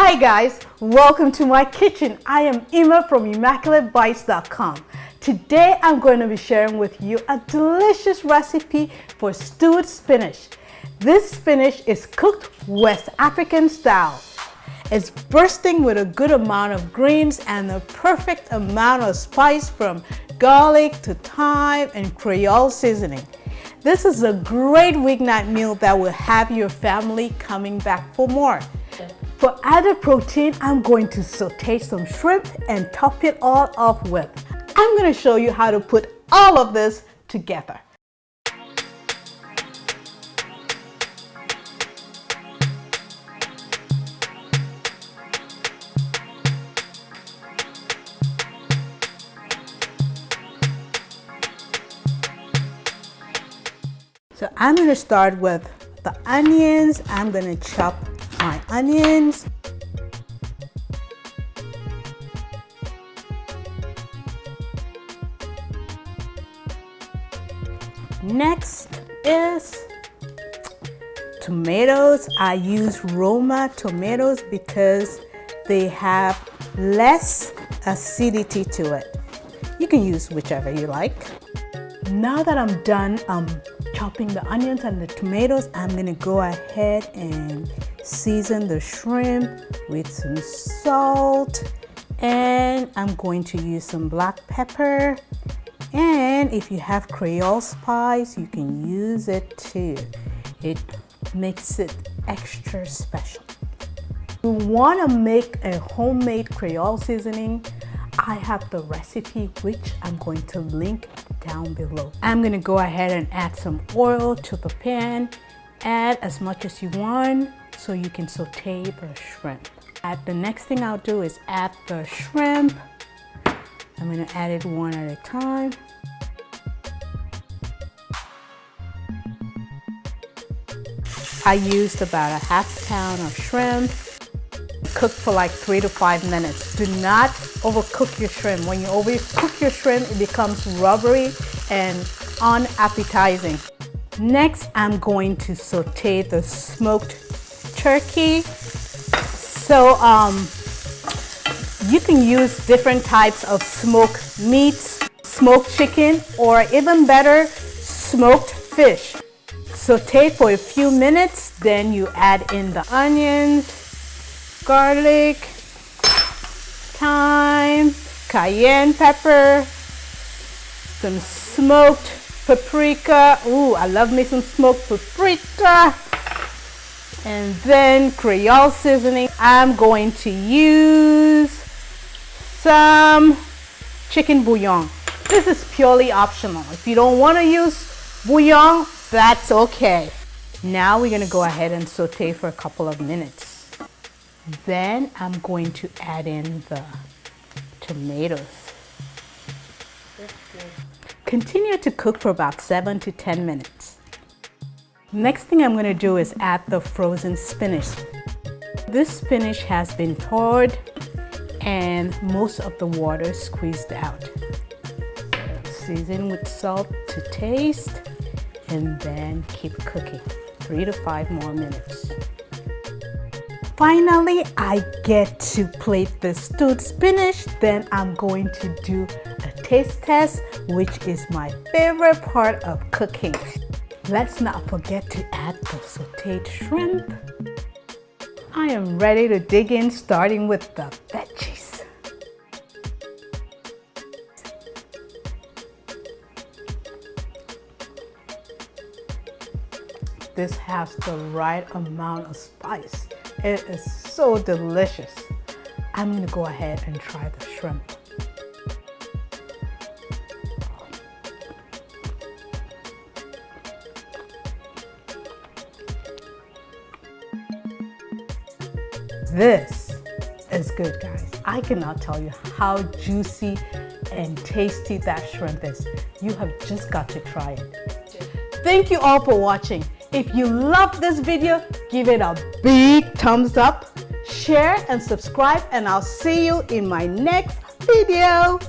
Hi guys, welcome to my kitchen. I am Emma from ImmaculateBites.com. Today I'm going to be sharing with you a delicious recipe for stewed spinach. This spinach is cooked West African style. It's bursting with a good amount of greens and the perfect amount of spice from garlic to thyme and creole seasoning. This is a great weeknight meal that will have your family coming back for more. For added protein, I'm going to saute some shrimp and top it all off with. I'm going to show you how to put all of this together. So I'm going to start with the onions. I'm going to chop my onions. Next is tomatoes. I use Roma tomatoes because they have less acidity to it. You can use whichever you like. Now that I'm done chopping the onions and the tomatoes, I'm gonna go ahead and season the shrimp with some salt, and I'm going to use some black pepper, and if you have Creole spice you can use it too. It makes it extra special. If you want to make a homemade Creole seasoning, I have the recipe which I'm going to link down below. I'm going to go ahead and add some oil to the pan. Add as much as you want so you can saute the shrimp. The next thing I'll do is add the shrimp. I'm going to add it one at a time. I used about a ½ pound of shrimp. Cook for like 3 to 5 minutes. Do not overcook your shrimp. When you overcook your shrimp, it becomes rubbery and unappetizing. Next, I'm going to saute the smoked turkey. So you can use different types of smoked meats, smoked chicken, or even better, smoked fish. Saute for a few minutes, then you add in the onions, garlic, thyme, cayenne pepper, some smoked paprika. Ooh, I love me some smoked paprika. And then Creole seasoning. I'm going to use some chicken bouillon. This is purely optional. If you don't want to use bouillon, that's okay. Now we're going to go ahead and saute for a couple of minutes. Then I'm going to add in the tomatoes. Continue to cook for about 7 to 10 minutes. Next thing I'm going to do is add the frozen spinach. This spinach has been thawed and most of the water squeezed out. Season with salt to taste and then keep cooking 3 to 5 more minutes. Finally, I get to plate the stewed spinach. Then I'm going to do a taste test, which is my favorite part of cooking. Let's not forget to add the sauteed shrimp. I am ready to dig in, starting with the veggies. This has the right amount of spice. It is so delicious. I'm going to go ahead and try the shrimp. This is good, guys. I cannot tell you how juicy and tasty that shrimp is. You have just got to try it. Thank you all for watching. If you love this video, give it a big thumbs up, share and subscribe, and I'll see you in my next video.